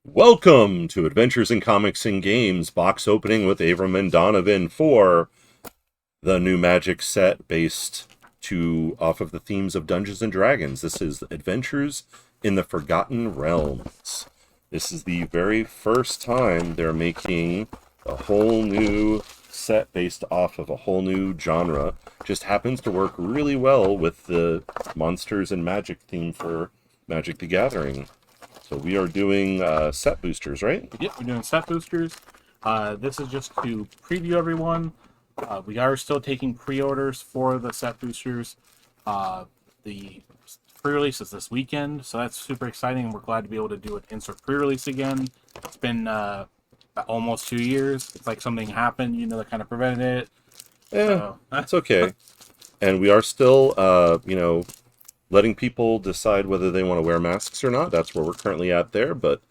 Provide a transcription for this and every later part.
Welcome to Adventures in Comics and Games box opening with Avram and Donovan for the new Magic set based off of the themes of Dungeons and Dragons. This is Adventures in the Forgotten Realms. This is the very first time they're making a whole new set based off of a whole new genre. Just happens to work really well with the monsters and magic theme for Magic the Gathering. So we are doing set boosters, right? Yep, we're doing set boosters. This is just to preview everyone. We are still taking pre-orders for the set boosters. The pre-release is this weekend, so that's super exciting. We're glad to be able to do an insert pre-release again. It's been almost 2 years. It's like something happened, that kind of prevented it. Yeah, that's okay. And we are still, letting people decide whether they want to wear masks or not. That's where we're currently at there. But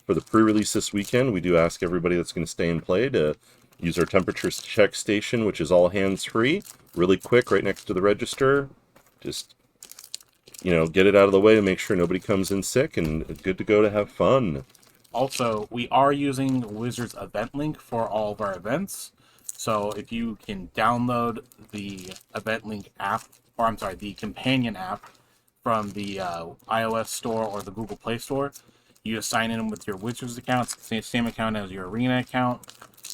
for the pre-release this weekend, we do ask everybody that's going to stay and play to use our temperature check station, which is all hands-free, really quick, right next to the register. Just, get it out of the way to make sure nobody comes in sick, and good to go to have fun. Also, we are using Wizards event link for all of our events. So if you can download the event link app, or I'm sorry, the companion app from the iOS store or the Google Play Store, you just sign in with your Wizards account, same account as your Arena account,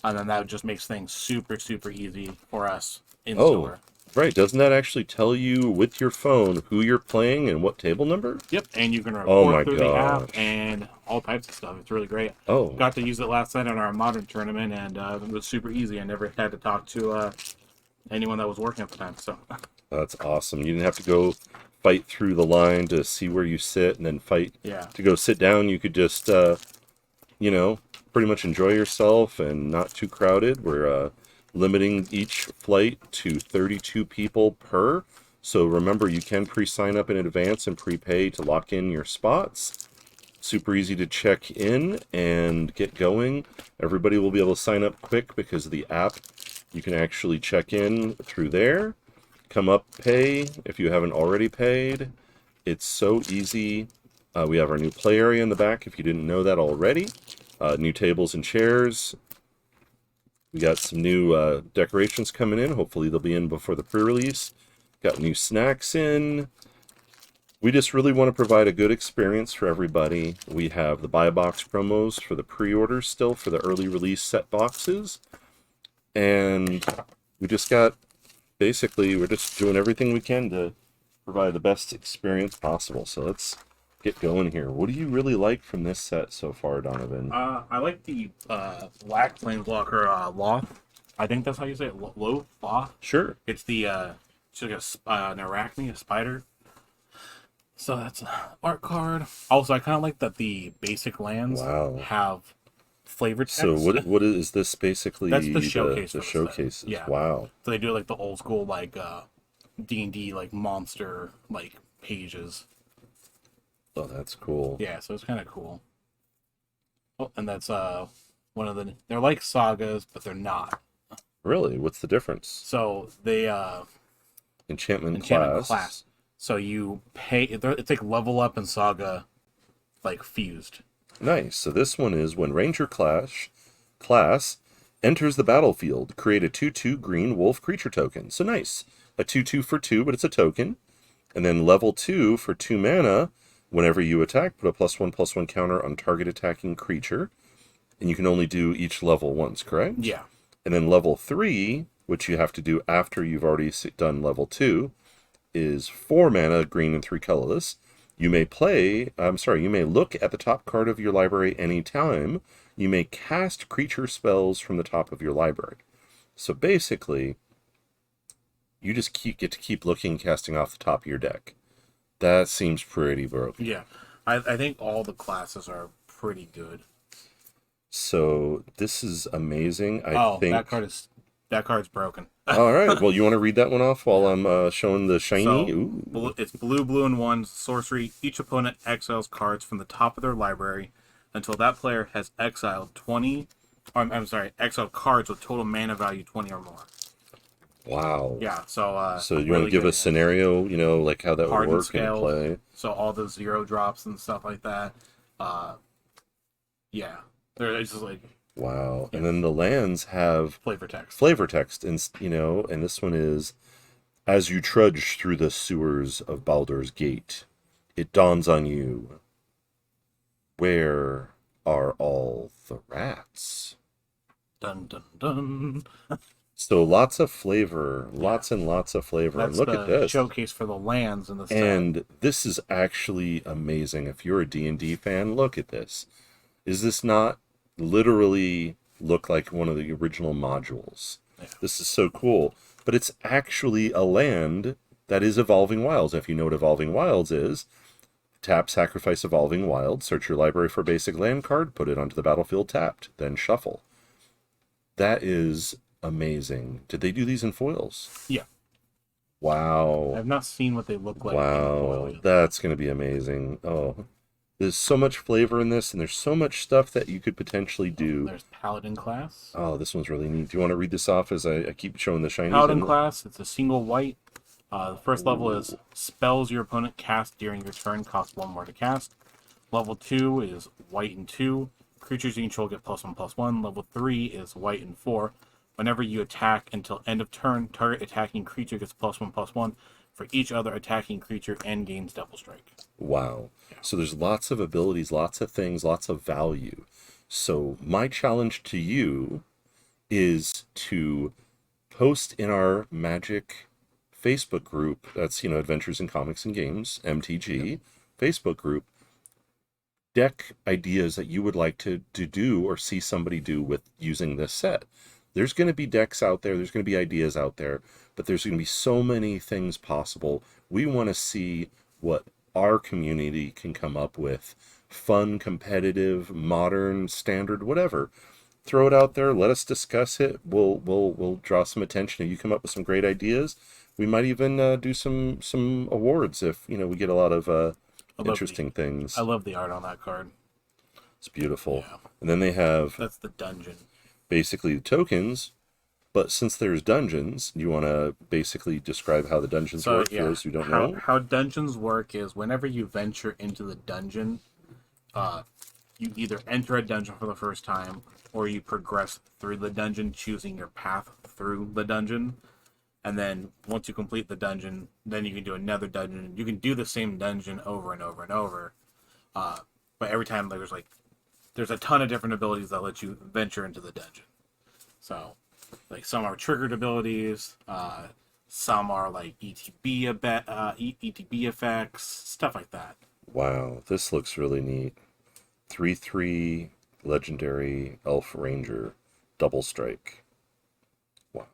and then that just makes things super, super easy for us in store. Right. Doesn't that actually tell you with your phone who you're playing and what table number? Yep, and you can Oh my report through the app gosh. and all types of stuff. It's really great. Oh, Got to use it last night on our modern tournament, and it was super easy. I never had to talk to anyone that was working at the time. So that's awesome. You didn't have to go fight through the line to see where you sit and then fight yeah, to go sit down. You could just, pretty much enjoy yourself and not too crowded. We're limiting each flight to 32 people per. So remember, you can pre-sign up in advance and prepay to lock in your spots. Super easy to check in and get going. Everybody will be able to sign up quick because of the app. You can actually check in through there. Come up, pay if you haven't already paid. It's so easy. We have our new play area in the back if you didn't know that already. New tables and chairs. We got some new decorations coming in. Hopefully they'll be in before the pre-release. Got new snacks in. We just really want to provide a good experience for everybody. We have the buy box promos for the pre-orders still for the early release set boxes. And we just got, basically, we're just doing everything we can to provide the best experience possible. So let's get going here. What do you really like from this set so far, Donovan? I like the Black Planeswalker Loth. I think that's how you say it. Loth. Sure. It's the it's like an arachne, a spider. So that's an art card. Also, I kind of like that the basic lands Wow. have flavored text. So what is this basically? That's the showcase. The for showcases. set. Yeah. Wow. So they do like the old school D&D like monster pages. Oh, that's cool. Yeah, so it's kind of cool. Oh, and that's one of they're like sagas, but they're not. Really? What's the difference? So they Enchantment class. So you pay. It's like level up and saga, fused. Nice. So this one is when Ranger class enters the battlefield, create a 2/2 green wolf creature token. So nice. A 2/2 for 2, but it's a token. And then level 2 for 2 mana. Whenever you attack, put a +1/+1 counter on target attacking creature. And you can only do each level once, correct? Yeah. And then level 3, which you have to do after you've already done level 2, is 4 mana, green and 3 colorless. You may look at the top card of your library anytime. You may cast creature spells from the top of your library. So basically, you just get to keep looking, casting off the top of your deck. That seems pretty broken. Yeah. I think all the classes are pretty good. So this is amazing. I think that card's broken. All right. Well, you want to read that one off while I'm showing the shiny? So, it's blue, and 1 sorcery. Each opponent exiles cards from the top of their library until that player has exiled 20. Exiled cards with total mana value 20 or more. Wow. Yeah. So. So you want to give a scenario? Like how that would work scale, and play. So all the 0 drops and stuff like that. Yeah, it's just like Wow. yeah, And then the lands have flavor text. flavor text, and and this one is, as you trudge through the sewers of Baldur's Gate, it dawns on you, where are all the rats? Dun dun dun. So lots of flavor, Yeah, lots and lots of flavor. And that's look at the this. showcase for the lands in the set. And this is actually amazing. If you're a D&D fan, look at this. Is this not literally look like one of the original modules? Yeah. This is so cool. But it's actually a land that is Evolving Wilds. If you know what Evolving Wilds is, tap Sacrifice Evolving Wild, search your library for a basic land card, put it onto the battlefield tapped, then shuffle. That is amazing. Did they do these in foils? Yeah, Wow. I've not seen what they look like in foil Wow. yet. That's going to be amazing. Oh, there's so much flavor in this, and there's so much stuff that you could potentially do. There's Paladin class. Oh, this one's really neat. Do you want to read this off as I keep showing the shinies? Paladin And class, it's a single white. The first level is Ooh. spells your opponent cast during your turn cost 1 more to cast. Level 2 is white and 2. Creatures you control get +1/+1. Level 3 is white and 4. Whenever you attack until end of turn, target attacking creature gets +1/+1 for each other attacking creature and gains double strike. Wow. So there's lots of abilities, lots of things, lots of value. So my challenge to you is to post in our Magic Facebook group. That's, Adventures in Comics and Games, MTG, Facebook group. Deck ideas that you would like to do or see somebody do with using this set. There's going to be decks out there, there's going to be ideas out there, but there's going to be so many things possible. We want to see what our community can come up with. Fun, competitive, modern, standard, whatever. Throw it out there, let us discuss it. We'll draw some attention. If you come up with some great ideas, we might even do some awards if we get a lot of interesting things. I love the art on that card. It's beautiful. Yeah. And then they have That's the dungeon. basically the tokens, but since there's dungeons, you want to basically describe how the dungeons So work for yeah, those who don't know? how dungeons work is whenever you venture into the dungeon, you either enter a dungeon for the first time or you progress through the dungeon, choosing your path through the dungeon. And then once you complete the dungeon, then you can do another dungeon. You can do the same dungeon over and over and over. But every time there's a ton of different abilities that let you venture into the dungeon. So, like some are triggered abilities, some are like ETB effects, stuff like that. Wow, this looks really neat. 3/3 legendary elf ranger double strike. Wow.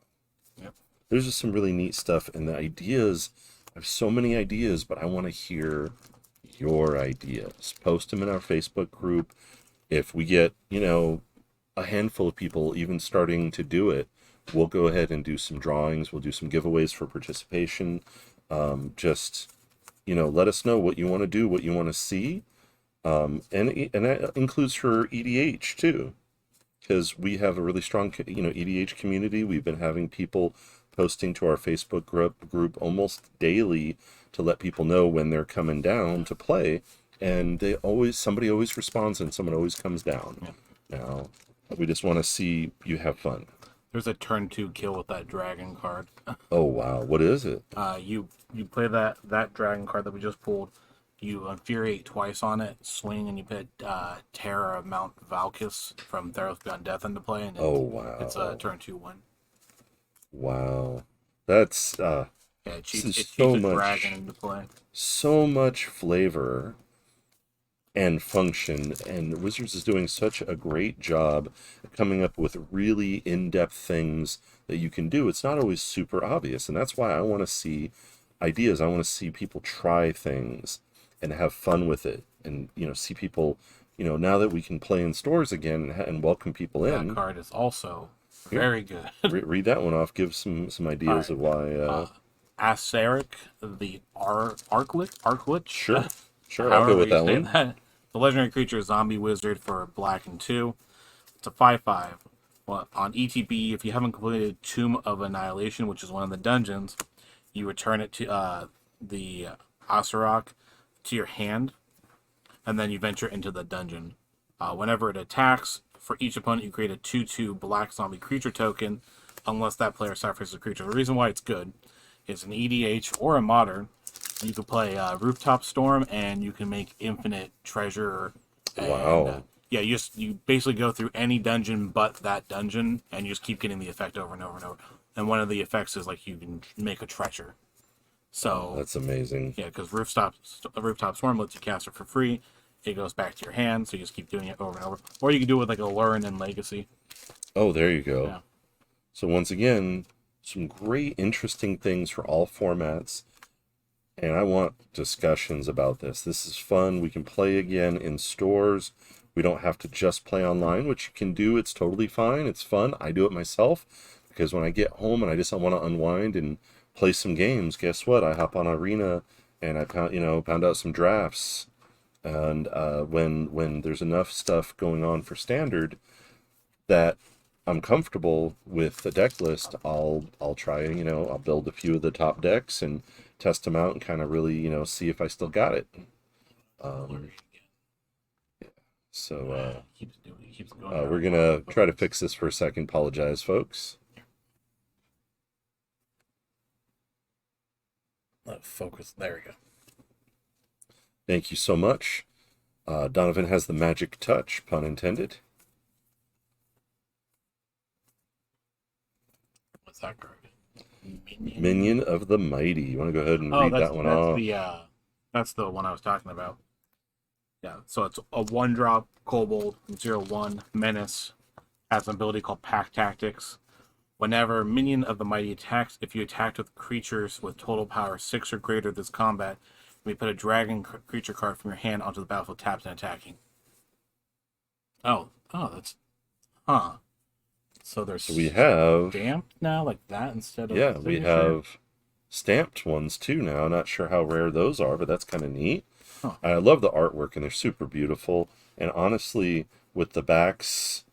Yep. There's just some really neat stuff, and the ideas, I have so many ideas, but I want to hear your ideas. Post them in our Facebook group. If we get, a handful of people even starting to do it, we'll go ahead and do some drawings. We'll do some giveaways for participation. Just, let us know what you want to do, what you want to see. And that includes for EDH too, because we have a really strong, EDH community. We've been having people posting to our Facebook group almost daily to let people know when they're coming down to play, and somebody always responds and someone always comes down. Yeah. Now, we just want to see you have fun. There's a turn 2 kill with that dragon card. Oh wow, what is it? You play that dragon card that we just pulled. You infuriate twice on it, swing, and you put Terra of Mount Valkis from Theros Beyond Death into play, and Oh wow, it's a turn 2 win. wow, that's Yeah, it this cheats, is it cheats so a much, dragon into play. so much flavor and function, and Wizards is doing such a great job coming up with really in-depth things that you can do. It's not always super obvious, and that's why I want to see ideas. I want to see people try things and have fun with it, and see people, now that we can play in stores again and welcome people That in. card is also Here, very good. read that one off. Give some ideas All of why. Aceric, the Arklich. Sure, sure, I'll However go with you that say one. that. The legendary creature is zombie wizard for black and 2. It's a 5/5. Well, on ETB, if you haven't completed Tomb of Annihilation, which is one of the dungeons, you return it to the Asurok to your hand, and then you venture into the dungeon. Whenever it attacks, for each opponent, you create a 2/2 black zombie creature token, unless that player sacrifices a creature. The reason why it's good is an EDH or a modern. You can play Rooftop Storm, and you can make infinite treasure. And Wow. yeah, you basically go through any dungeon but that dungeon, and you just keep getting the effect over and over and over. And one of the effects is like you can make a treasure. So That's amazing. yeah, because Rooftop Storm lets you cast it for free. It goes back to your hand, so you just keep doing it over and over. Or you can do it with like a Lurin and Legacy. Oh, there you go. Yeah. So once again, some great, interesting things for all formats. And I want discussions about this. This is fun. We can play again in stores. We don't have to just play online, which you can do. It's totally fine. It's fun. I do it myself because when I get home and I just want to unwind and play some games, guess what? I hop on Arena and I pound out some drafts. And when there's enough stuff going on for standard that I'm comfortable with the deck list, I'll try, I'll build a few of the top decks and test them out and kind of really, see if I still got it. So we're gonna try to fix this for a second. Apologize, folks. Focus. There we go. Thank you so much. Donovan has the magic touch, pun intended. What's that card? Minion of the Mighty. You want to go ahead and read that one off? That's the one I was talking about. Yeah, so it's a 1-drop Kobold 0/1 Menace. Has an ability called Pack Tactics. Whenever Minion of the Mighty attacks, if you attacked with creatures with total power 6 or greater this combat, you may put a dragon creature card from your hand onto the battlefield tapped and attacking. That's So there's we have stamped now like that instead of we signature? have stamped ones too now. Not sure how rare those are, but that's kind of neat. Huh. I love the artwork and they're super beautiful. And honestly, with the backs,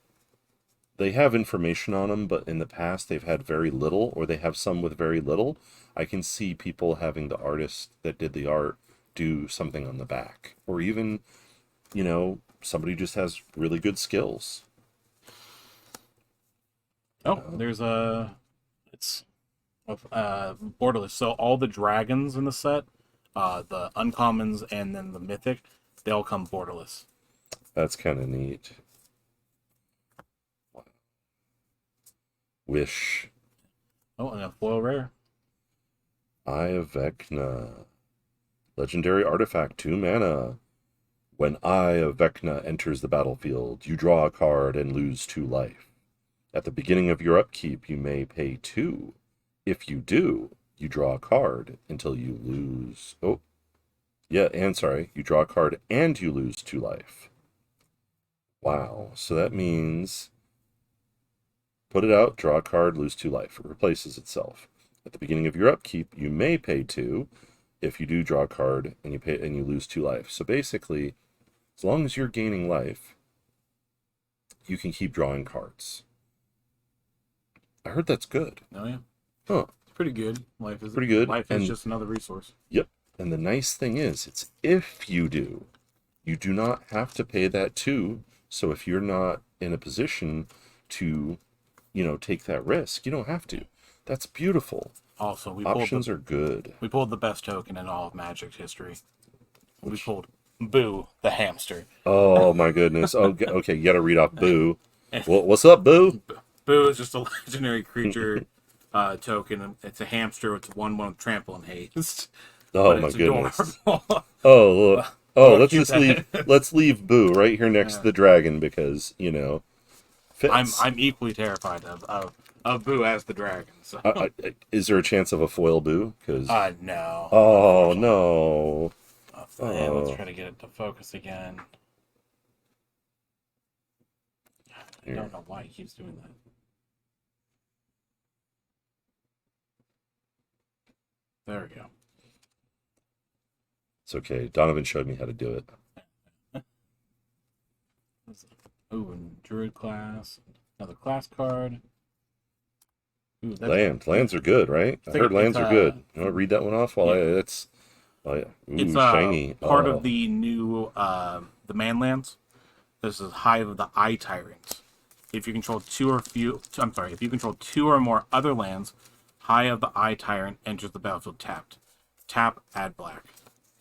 they have information on them, but in the past they've had very little, or they have some with very little. I can see people having the artist that did the art do something on the back, or even, somebody just has really good skills. There's it's borderless. So all the dragons in the set, the uncommons and then the mythic, they all come borderless. That's kind of neat. Wish. Oh, and a foil rare. Eye of Vecna. Legendary artifact, 2 mana. When Eye of Vecna enters the battlefield, you draw a card and lose 2 life. At the beginning of your upkeep, you may pay 2. If you do, you draw a card until you lose... you draw a card and you lose 2 life. Wow, so that means... Put it out, draw a card, lose 2 life. It replaces itself. At the beginning of your upkeep, you may pay 2. If you do draw a card and you lose 2 life. So basically, as long as you're gaining life, you can keep drawing cards. I heard that's good. Oh yeah. Huh. It's pretty good. Life is pretty good. Life is just another resource. Yep. And the nice thing is, it's if you do. You do not have to pay that 2. So if you're not in a position to, take that risk, you don't have to. That's beautiful. Also, Options are good. We pulled the best token in all of Magic's history. We pulled Boo, the hamster. Oh my goodness. Oh, okay. You got to read off Boo. Well, what's up, Boo? Boo is just a legendary creature token. It's a hamster. It's 1/1 trample and haste. Oh my goodness. Adorable. Oh look. Oh, Well, let's leave Boo right here next to the dragon because fits. I'm equally terrified of Boo as the dragon. So. Is there a chance of a foil Boo? Because no. oh no. Let's try to get it to focus again. I don't know why he keeps doing that. There we go. It's okay. Donovan showed me how to do it. Ooh, and Druid class. Another class card. Ooh, Lands are good, right? I heard lands are good. You want to read that one off while it's it's shiny. part of the new the Manlands. This is Hive of the Eye Tyrant. If you control if you control 2 or more other lands, Hive of the Eye Tyrant enters the battlefield tapped. Tap, add black.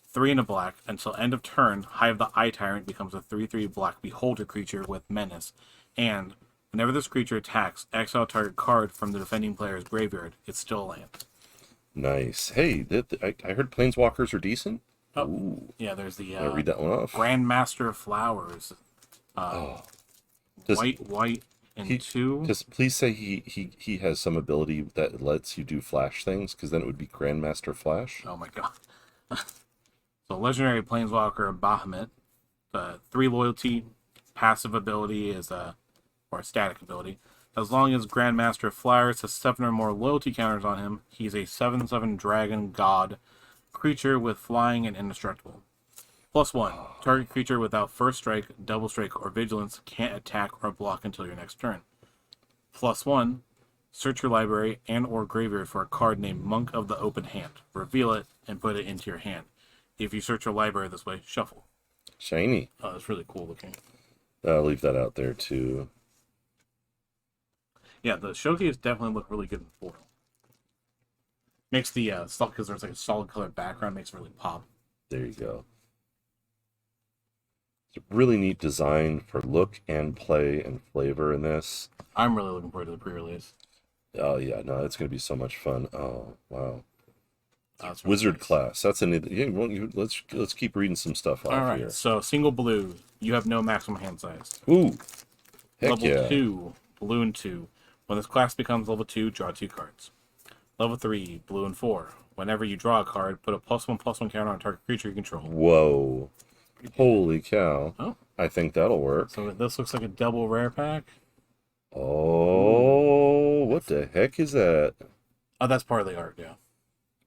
3 and a black. Until end of turn, Hive of the Eye Tyrant becomes a 3/3 black beholder creature with menace. And whenever this creature attacks, exile target card from the defending player's graveyard. It's still a land. Nice. Hey, I heard planeswalkers are decent. Oh, Ooh. yeah, there's the I'll read that one off. Grandmaster Flowers. White, and 2. Just please say he has some ability that lets you do flash things, because then it would be Grandmaster Flash. Oh my god. So legendary planeswalker Bahamut, 3 loyalty, passive ability is or static ability. As long as Grandmaster Flowers has 7 or more loyalty counters on him, he's a 7/7 dragon god creature with flying and indestructible. +1. Target creature without first strike, double strike, or vigilance can't attack or block until your next turn. +1. Search your library and or graveyard for a card named Monk of the Open Hand. Reveal it and put it into your hand. If you search your library this way, shuffle. Shiny. Oh, it's really cool looking. I'll leave that out there too. Yeah, the showcase definitely look really good in Portal. Makes the stuff, because there's like a solid color background, makes it really pop. There you go. It's a really neat design for look and play and flavor in this. I'm really looking forward to the pre-release. Oh yeah, no, it's gonna be so much fun. Oh wow. That's really Wizard nice. class. That's an. Let's keep reading some stuff off All right, here. so single blue, you have no maximum hand size. Ooh, heck Level yeah. 2, blue and 2. When this class becomes level 2, draw 2 cards. Level 3, blue and 4. Whenever you draw a card, put a +1/+1 counter on target creature you control. Whoa, holy cow! Oh. I think that'll work. So this looks like a double rare pack. Oh, what the heck is that? Oh, that's part of the art, yeah.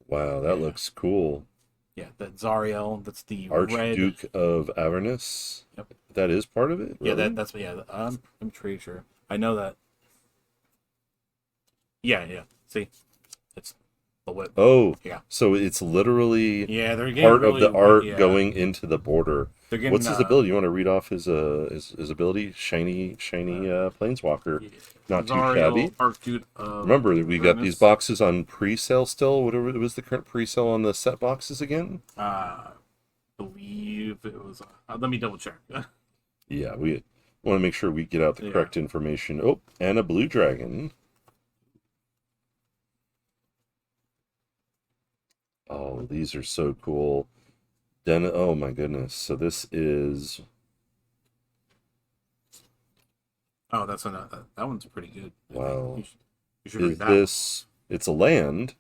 Wow, that Yeah. looks cool. Yeah, that Zariel, that's the red. Archduke of Avernus. Yep. That is part of it. Yeah, Really? that's I'm pretty sure. I know that. Yeah. See, it's the whip. Oh, Yeah. So it's literally Yeah, they're getting part of really, the art yeah. going into the border. They're getting, What's his ability? You want to read off his ability? Shiny planeswalker. Not too shabby. Zariel, Archduke of Remember, we got these Avernus. boxes on pre-sale still. Whatever it was, the current pre-sale on the set boxes again. Believe it was. Let me double check. Yeah, we want to make sure we get out the Yeah. correct information. Oh, and a blue dragon. Oh, these are so cool. Then, oh my goodness. So this is, Oh, that's that one's pretty good. wow. You should read Is that. this, it's a land.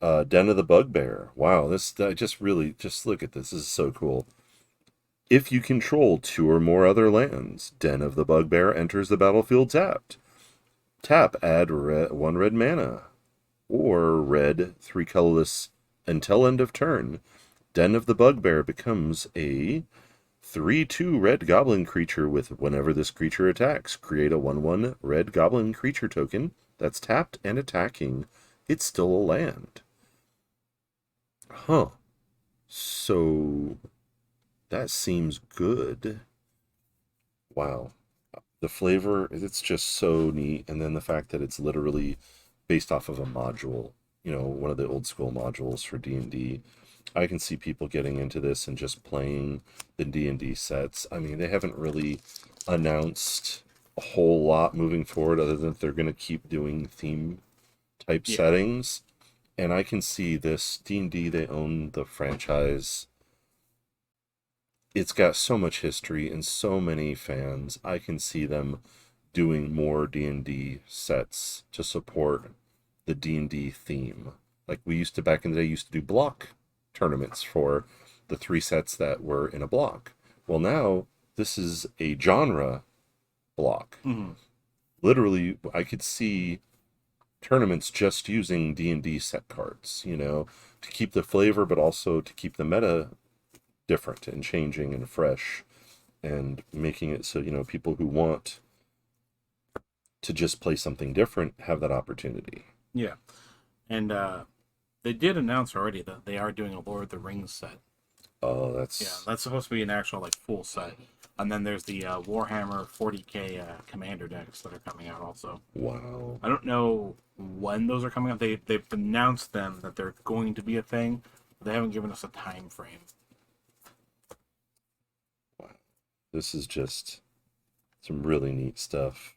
Den of the Bugbear. Wow, I just look at this. This is so cool. If you control 2 or more other lands, Den of the Bugbear enters the battlefield tapped. Tap, add 1 red mana. Or red, 3 colorless until end of turn. Den of the Bugbear becomes a 3/2 red goblin creature with whenever this creature attacks, create a 1/1 red goblin creature token that's tapped and attacking. It's still a land. Huh. So that seems good. Wow. The flavor, it's just so neat. And then the fact that it's literally based off of a module, one of the old school modules for D&D. I can see people getting into this and just playing the D&D sets. I mean, they haven't really announced a whole lot moving forward other than they're going to keep doing theme type settings. And I can see this D&D, they own the franchise. It's got so much history and so many fans. I can see them doing more D&D sets to support the D&D theme. Like we used to back in the day, used to do block tournaments for the 3 sets that were in a block. Well, now this is a genre block. Mm-hmm. Literally, I could see tournaments just using D&D set cards, to keep the flavor, but also to keep the meta different and changing and fresh, and making it so, people who want to just play something different have that opportunity. Yeah. And they did announce already that they are doing a Lord of the Rings set. Oh, that's... Yeah, that's supposed to be an actual full set. And then there's the Warhammer 40k commander decks that are coming out also. Wow. I don't know when those are coming out. They've announced them that they're going to be a thing, but they haven't given us a time frame. Wow. This is just some really neat stuff.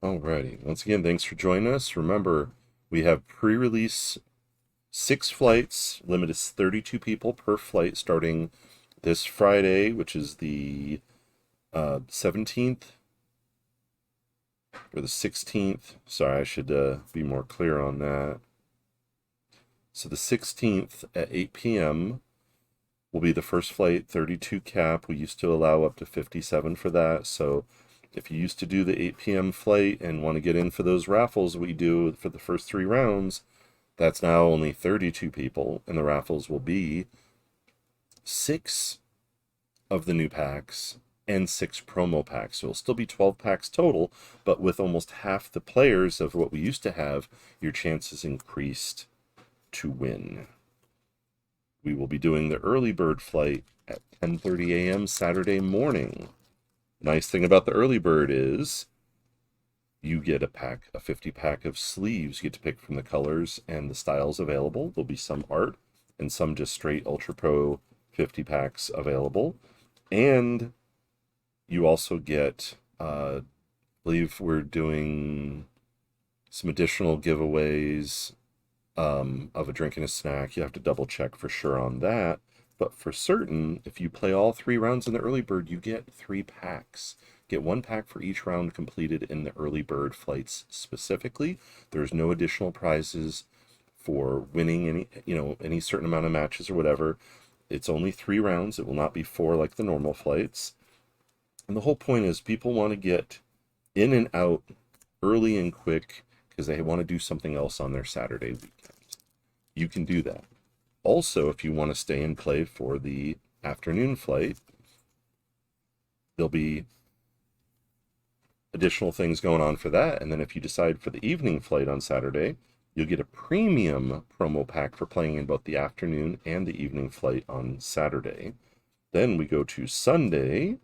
Alrighty. Once again, thanks for joining us. Remember, we have pre-release 6 flights. Limit is 32 people per flight starting this Friday, which is the 17th or the 16th. Sorry, I should be more clear on that. So the 16th at 8 p.m. will be the first flight, 32 cap. We used to allow up to 57 for that. So if you used to do the 8 p.m. flight and want to get in for those raffles we do for the first 3 rounds, that's now only 32 people, and the raffles will be 6 of the new packs and 6 promo packs. So it'll still be 12 packs total, but with almost half the players of what we used to have, your chances increased to win. We will be doing the early bird flight at 10:30 a.m. Saturday morning. Nice thing about the early bird is you get a 50 pack of sleeves. You get to pick from the colors and the styles available. There'll be some art and some just straight Ultra Pro 50 packs available. And you also get, I believe we're doing some additional giveaways of a drink and a snack. You have to double check for sure on that. But for certain, if you play all 3 rounds in the early bird, you get 3 packs. Get 1 pack for each round completed in the early bird flights specifically. There's no additional prizes for winning any certain amount of matches or whatever. It's only 3 rounds. It will not be 4 like the normal flights. And the whole point is people want to get in and out early and quick because they want to do something else on their Saturday weekend. You can do that. Also, if you want to stay and play for the afternoon flight, there'll be additional things going on for that. And then if you decide for the evening flight on Saturday, you'll get a premium promo pack for playing in both the afternoon and the evening flight on Saturday. Then we go to Sunday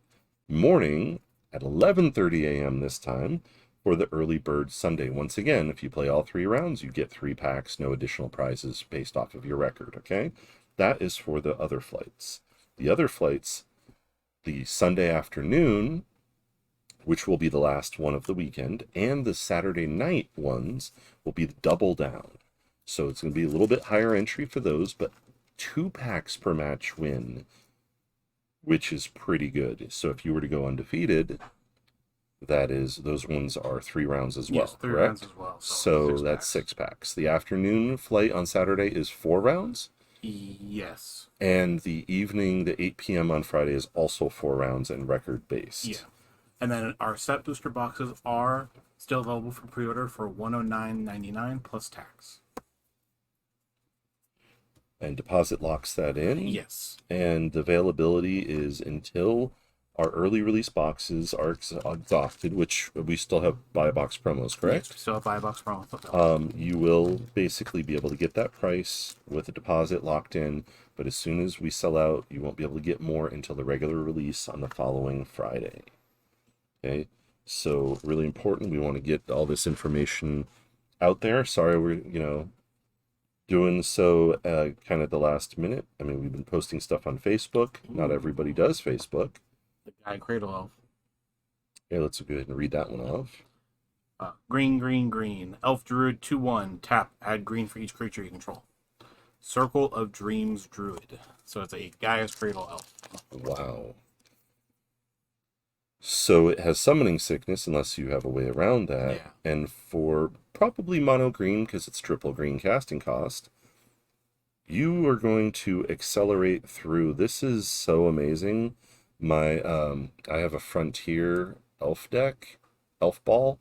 morning at 11:30 a.m. this time for the early bird Sunday. Once again, if you play all 3 rounds, you get 3 packs, no additional prizes based off of your record, okay? That is for the other flights. The other flights, the Sunday afternoon, which will be the last one of the weekend, and the Saturday night ones will be the double down. So it's going to be a little bit higher entry for those, but 2 packs per match win, which is pretty good. So if you were to go undefeated, those ones are 3 rounds as well, yes, 3 correct? rounds as well. So that's 6 packs. The afternoon flight on Saturday is 4 rounds. Yes. And the evening, the 8 p.m. on Friday is also 4 rounds and record based. Yeah. And then our set booster boxes are still available for pre-order for $109.99 plus tax. And deposit locks that in. Yes. And the availability is until our early release boxes are exhausted, which we still have buy a box promos, correct? Yes, we still have buy a box promo. You will basically be able to get that price with a deposit locked in, but as soon as we sell out, you won't be able to get more until the regular release on the following Friday. Okay, so really important. We want to get all this information out there. Sorry, we're doing so kind of the last minute. I mean, we've been posting stuff on Facebook. Not everybody does Facebook. The guy Cradle Elf. Okay, let's go ahead and read that one off. Green, green, green. Elf Druid 2/1. Tap. Add green for each creature you control. Circle of Dreams Druid. So it's a Gaia's Cradle Elf. Wow. So it has summoning sickness unless you have a way around that. Yeah. And for probably mono green, because it's triple green casting cost, you are going to accelerate through. This is so amazing. I have a Frontier elf deck, elf ball.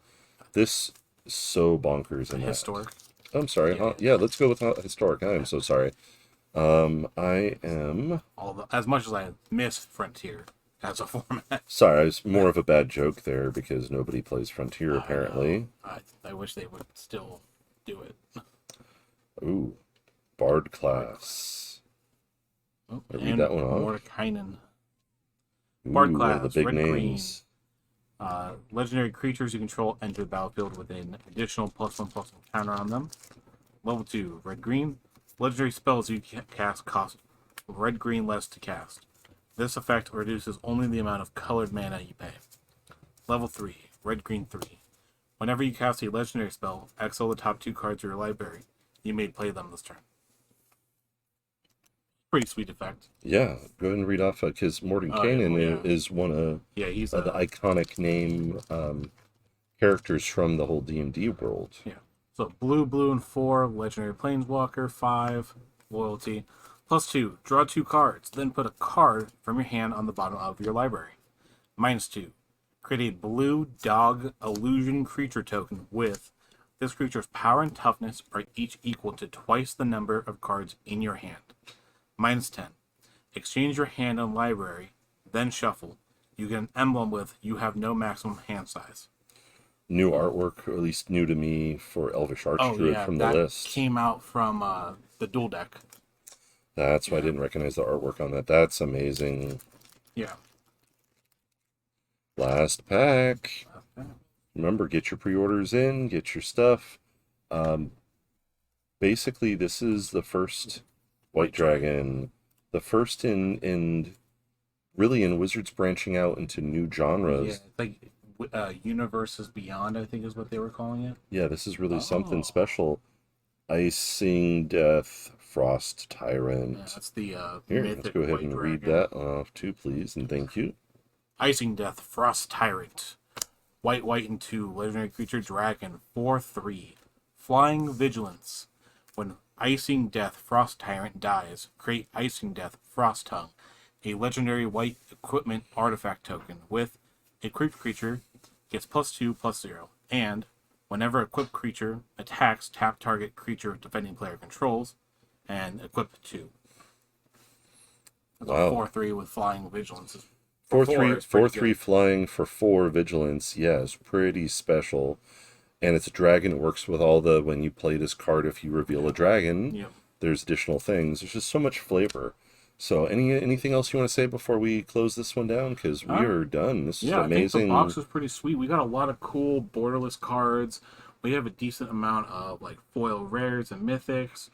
This is so bonkers in that. Historic. Oh, I'm sorry. Yeah, let's go with historic. I am so sorry. I am. As much as I miss Frontier as a format. Sorry, it's more of a bad joke there because nobody plays Frontier apparently. I wish they would still do it. Ooh. Bard class. Oh, I read and that one off. Mordekainen. Ooh, Bard what are the class, big red green. names? Legendary creatures you control enter the battlefield with an additional +1/+1 counter on them. Level 2, red green. Legendary spells you cast cost red green less to cast. This effect reduces only the amount of colored mana you pay. Level 3, red green 3. Whenever you cast a legendary spell, exile the top 2 cards of your library. You may play them this turn. Pretty sweet effect. Yeah, go ahead and read off because Mordenkainen is one of he's the iconic name characters from the whole D&D world. Yeah. So blue, blue, and 4, legendary planeswalker, 5, loyalty. +2, draw 2 cards, then put a card from your hand on the bottom of your library. -2, create a blue dog illusion creature token with this creature's power and toughness are each equal to twice the number of cards in your hand. -10, exchange your hand on library, then shuffle. You get an emblem with you have no maximum hand size. New artwork, or at least new to me, for Elvish Archdruid from the that list. came out from the dual deck. That's why I didn't recognize the artwork on that. That's amazing. Yeah. Last pack. Remember, get your pre-orders in, get your stuff. Basically, this is the first White Dragon, the first in really in Wizards branching out into new genres. Yeah, like Universes Beyond, I think is what they were calling it. Yeah, this is really something special. Icing Death, Frost Tyrant. Yeah, that's the Here, mythic let's go ahead White and read Dragon. that off too, please, and thank you. Icing Death, Frost Tyrant. White, white, and 2, legendary creature dragon, 4/3. Flying Vigilance. When Icing Death, Frost Tyrant dies, create Icing Death, Frost Tongue, a legendary white equipment artifact token with equipped creature gets +2/+0, and whenever equipped creature attacks, tap target creature defending player controls, and equip 2. That's Wow. a 4/3 with Flying Vigilance. 4/3 flying for 4 vigilance. Yes, pretty special. And it's a dragon. It works with all the when you play this card. If you reveal a dragon, there's additional things. There's just so much flavor. So, anything else you want to say before we close this one down? Because we are done. This is amazing. I think the box is pretty sweet. We got a lot of cool borderless cards. We have a decent amount of like foil rares and mythics.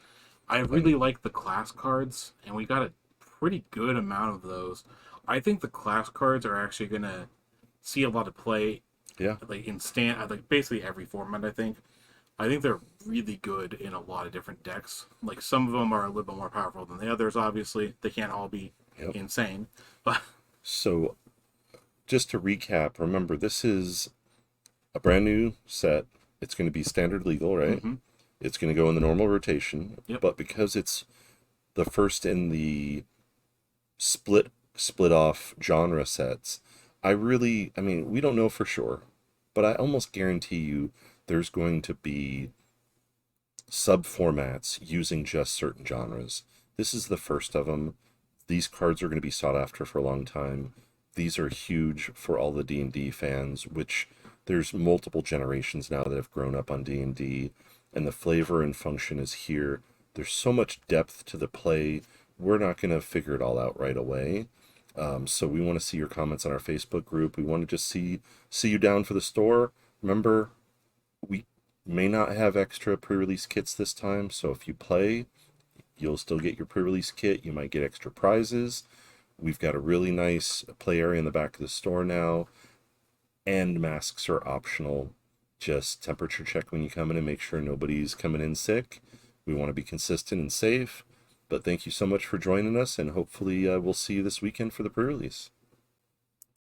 I really like the class cards, and we got a pretty good amount of those. I think the class cards are actually gonna see a lot of play. Yeah. Like like basically every format. I think they're really good in a lot of different decks. Like some of them are a little bit more powerful than the others. Obviously, they can't all be insane. But so, just to recap, remember this is a brand new set. It's going to be standard legal, right? Mm-hmm. It's going to go in the normal rotation. Yep. But because it's the first in the split off genre sets, I mean, we don't know for sure, but I almost guarantee you there's going to be sub-formats using just certain genres. This is the first of them. These cards are going to be sought after for a long time. These are huge for all the D&D fans, which there's multiple generations now that have grown up on D&D, and the flavor and function is here. There's so much depth to the play. We're not going to figure it all out right away. So we want to see your comments on our Facebook group. We want to just see you down for the store. Remember, we may not have extra pre-release kits this time, so if you play, you'll still get your pre-release kit. You might get extra prizes. We've got a really nice play area in the back of the store now, and masks are optional. Just temperature check when you come in and make sure nobody's coming in sick. We want to be consistent and safe. But thank you so much for joining us, and hopefully we'll see you this weekend for the pre-release.